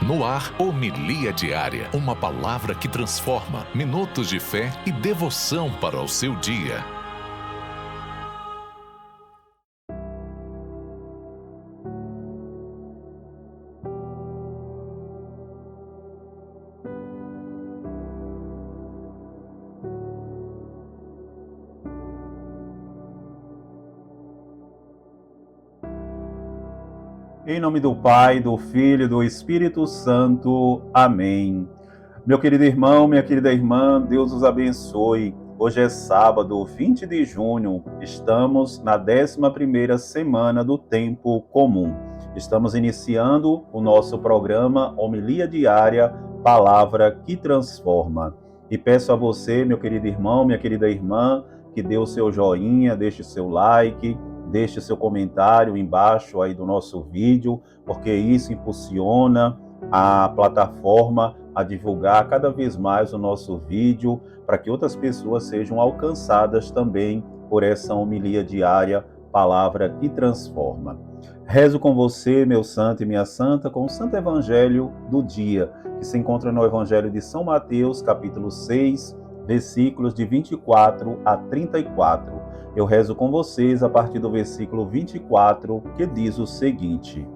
No ar, Homilia Diária, uma palavra que transforma, minutos de fé e devoção para o seu dia. Em nome do Pai, do Filho e do Espírito Santo. Amém. Meu querido irmão, minha querida irmã, Deus os abençoe. Hoje é sábado, 20 de junho. Estamos na 11ª semana do Tempo Comum. Estamos iniciando o nosso programa Homilia Diária, Palavra que Transforma. E peço a você, meu querido irmão, minha querida irmã, que dê o seu joinha, deixe o seu like, deixe seu comentário embaixo aí do nosso vídeo, porque isso impulsiona a plataforma a divulgar cada vez mais o nosso vídeo, para que outras pessoas sejam alcançadas também por essa homilia diária, palavra que transforma. Rezo com você, meu santo e minha santa, com o Santo Evangelho do dia, que se encontra no Evangelho de São Mateus, capítulo 6, versículos de 24 a 34. Eu rezo com vocês a partir do versículo 24, que diz o seguinte: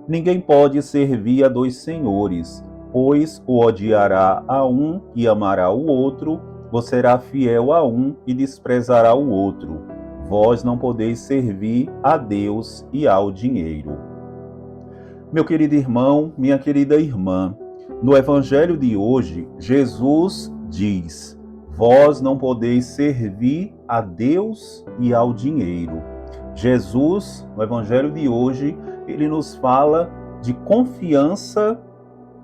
Ninguém pode servir a dois senhores, pois o odiará a um e amará o outro, ou será fiel a um e desprezará o outro. Vós não podeis servir a Deus e ao dinheiro. Meu querido irmão, minha querida irmã, no Evangelho de hoje, Jesus diz: Vós não podeis servir a Deus e ao dinheiro. Jesus, no Evangelho de hoje, ele nos fala de confiança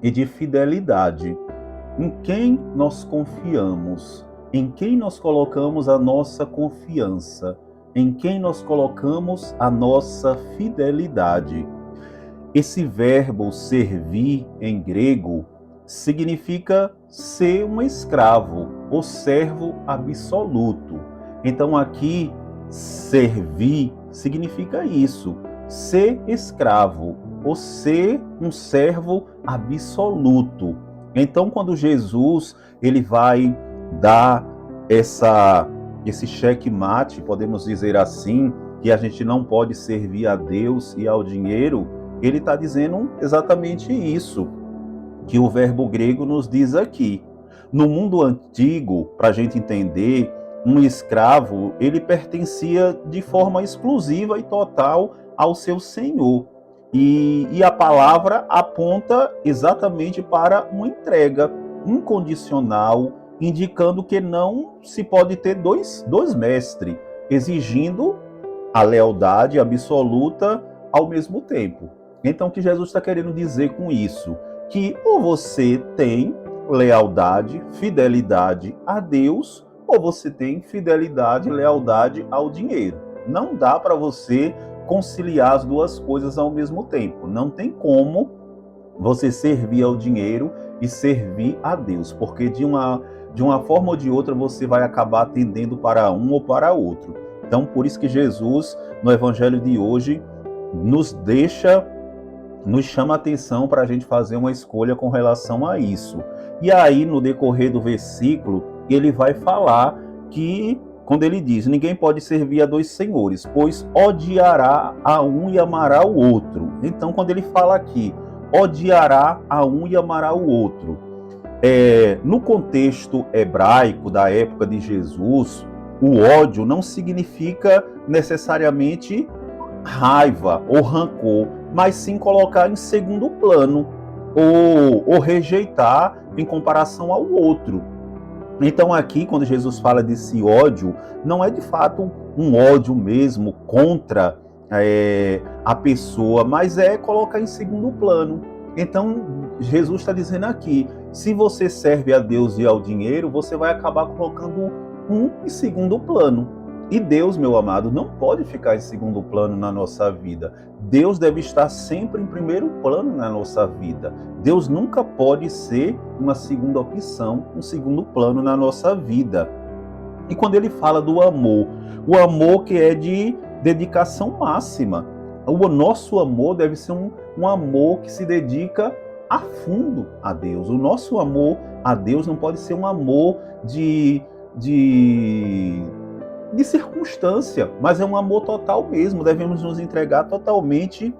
e de fidelidade. Em quem nós confiamos? Em quem nós colocamos a nossa confiança? Em quem nós colocamos a nossa fidelidade? Esse verbo servir em grego significa ser um escravo, ou servo absoluto. Então aqui, servir significa isso, ser escravo, ou ser um servo absoluto. Então quando Jesus ele vai dar esse checkmate, podemos dizer assim, que a gente não pode servir a Deus e ao dinheiro, ele está dizendo exatamente isso, que o verbo grego nos diz aqui. No mundo antigo, para a gente entender, um escravo, ele pertencia de forma exclusiva e total ao seu senhor. E a palavra aponta exatamente para uma entrega incondicional, indicando que não se pode ter dois mestres, exigindo a lealdade absoluta ao mesmo tempo. Então, o que Jesus está querendo dizer com isso? Que ou você tem lealdade, fidelidade a Deus, ou você tem fidelidade e lealdade ao dinheiro. Não dá para você conciliar as duas coisas ao mesmo tempo. Não tem como você servir ao dinheiro e servir a Deus, porque de uma forma ou de outra você vai acabar tendendo para um ou para outro. Então, por isso que Jesus, no Evangelho de hoje, nos chama a atenção para a gente fazer uma escolha com relação a isso. E aí, no decorrer do versículo, ele vai falar que, quando ele diz, ninguém pode servir a dois senhores, pois odiará a um e amará o outro. Então, quando ele fala aqui, odiará a um e amará o outro, no contexto hebraico da época de Jesus, o ódio não significa necessariamente raiva ou rancor, mas sim colocar em segundo plano, ou rejeitar em comparação ao outro. Então aqui, quando Jesus fala desse ódio, não é de fato um ódio mesmo contra a pessoa, mas é colocar em segundo plano. Então Jesus está dizendo aqui, se você serve a Deus e ao dinheiro, você vai acabar colocando um em segundo plano. E Deus, meu amado, não pode ficar em segundo plano na nossa vida. Deus deve estar sempre em primeiro plano na nossa vida. Deus nunca pode ser uma segunda opção, um segundo plano na nossa vida. E quando ele fala do amor, o amor que é de dedicação máxima. O nosso amor deve ser um amor que se dedica a fundo a Deus. O nosso amor a Deus não pode ser um amor de circunstância, mas é um amor total mesmo. Devemos nos entregar totalmente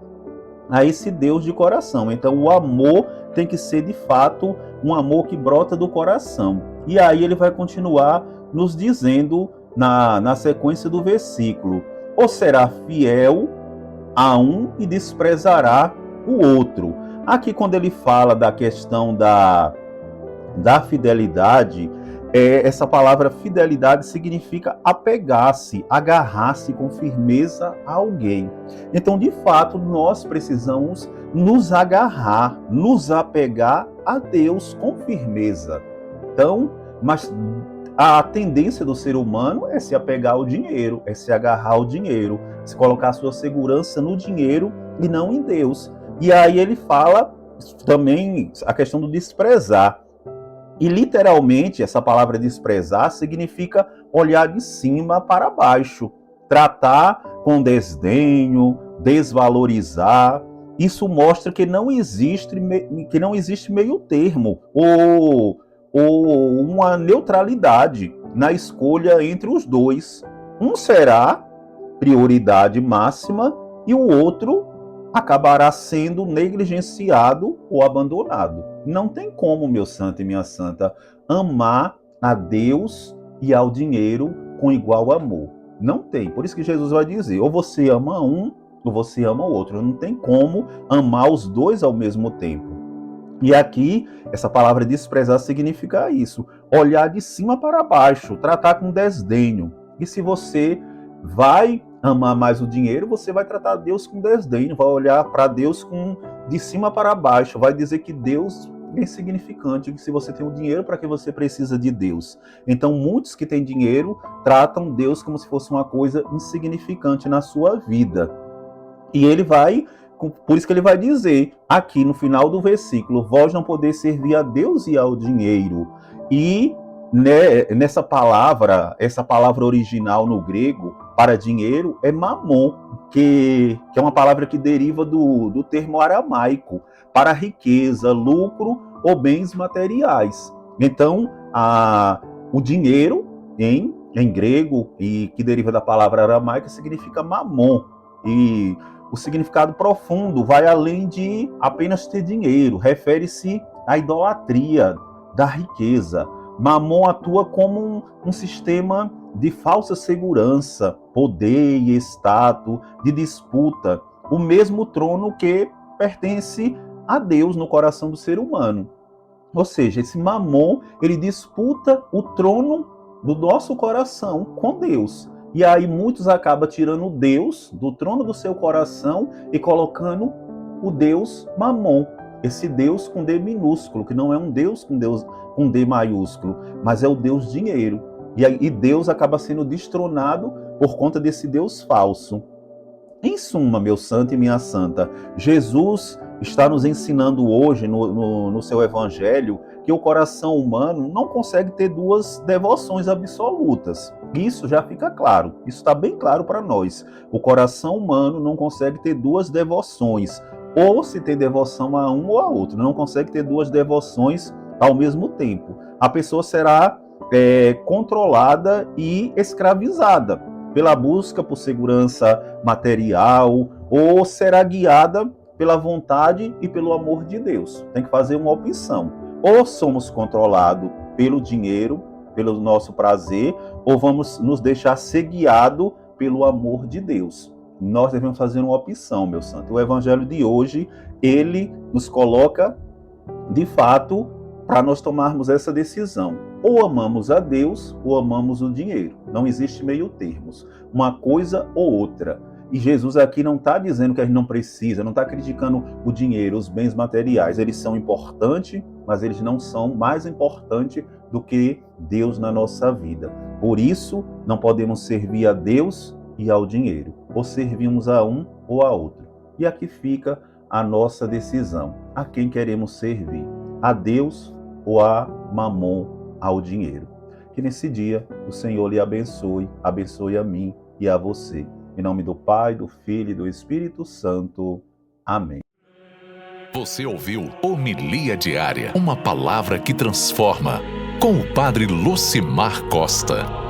a esse Deus de coração. Então o amor tem que ser de fato um amor que brota do coração. E aí ele vai continuar nos dizendo na sequência do versículo: ou será fiel a um e desprezará o outro. Aqui quando ele fala da questão da fidelidade, essa palavra fidelidade significa apegar-se, agarrar-se com firmeza a alguém. Então, de fato, nós precisamos nos agarrar, nos apegar a Deus com firmeza. Então, mas a tendência do ser humano é se apegar ao dinheiro, é se agarrar ao dinheiro, se colocar a sua segurança no dinheiro e não em Deus. E aí ele fala também a questão do desprezar. E literalmente essa palavra desprezar significa olhar de cima para baixo, tratar com desdenho, desvalorizar. Isso mostra que não existe meio termo ou uma neutralidade na escolha entre os dois. Um será prioridade máxima e o outro acabará sendo negligenciado ou abandonado. Não tem como, meu santo e minha santa, amar a Deus e ao dinheiro com igual amor. Não tem. Por isso que Jesus vai dizer, ou você ama um, ou você ama o outro. Não tem como amar os dois ao mesmo tempo. E aqui, essa palavra desprezar significa isso. Olhar de cima para baixo, tratar com desdenho. E se você vai amar mais o dinheiro, você vai tratar Deus com desdém, vai olhar para Deus de cima para baixo, vai dizer que Deus é insignificante, que se você tem o dinheiro, para que você precisa de Deus? Então, muitos que têm dinheiro tratam Deus como se fosse uma coisa insignificante na sua vida. E ele vai, por isso que ele vai dizer aqui no final do versículo, vós não podeis servir a Deus e ao dinheiro. E nessa palavra, essa palavra original no grego para dinheiro é mamon, que é uma palavra que deriva do termo aramaico para riqueza, lucro ou bens materiais. Então, o dinheiro em grego, e que deriva da palavra aramaica, significa mamon. E o significado profundo vai além de apenas ter dinheiro, refere-se à idolatria da riqueza. Mamon atua como um sistema de falsa segurança, poder e status, de disputa, o mesmo trono que pertence a Deus no coração do ser humano. Ou seja, esse mamon, ele disputa o trono do nosso coração com Deus. E aí muitos acabam tirando Deus do trono do seu coração e colocando o Deus mamon. Esse Deus com D minúsculo, que não é um Deus com D maiúsculo, mas é o Deus dinheiro. E Deus acaba sendo destronado por conta desse Deus falso. Em suma, meu santo e minha santa, Jesus está nos ensinando hoje no seu evangelho que o coração humano não consegue ter duas devoções absolutas. Isso já fica claro, isso está bem claro para nós. O coração humano não consegue ter duas devoções, ou se tem devoção a um ou a outro, não consegue ter duas devoções ao mesmo tempo. A pessoa será controlada e escravizada pela busca por segurança material, ou será guiada pela vontade e pelo amor de Deus. Tem que fazer uma opção. Ou somos controlados pelo dinheiro, pelo nosso prazer, ou vamos nos deixar ser guiados pelo amor de Deus. Nós devemos fazer uma opção, meu santo. O evangelho de hoje, ele nos coloca, de fato, para nós tomarmos essa decisão. Ou amamos a Deus, ou amamos o dinheiro. Não existe meio termos. Uma coisa ou outra. E Jesus aqui não está dizendo que a gente não precisa, não está criticando o dinheiro, os bens materiais. Eles são importantes, mas eles não são mais importantes do que Deus na nossa vida. Por isso, não podemos servir a Deus e ao dinheiro. Ou servimos a um ou a outro. E aqui fica a nossa decisão. A quem queremos servir? A Deus ou a mamon, ao dinheiro? Que nesse dia o Senhor lhe abençoe, abençoe a mim e a você. Em nome do Pai, do Filho e do Espírito Santo. Amém. Você ouviu Homilia Diária, uma palavra que transforma, com o Padre Lucimar Costa.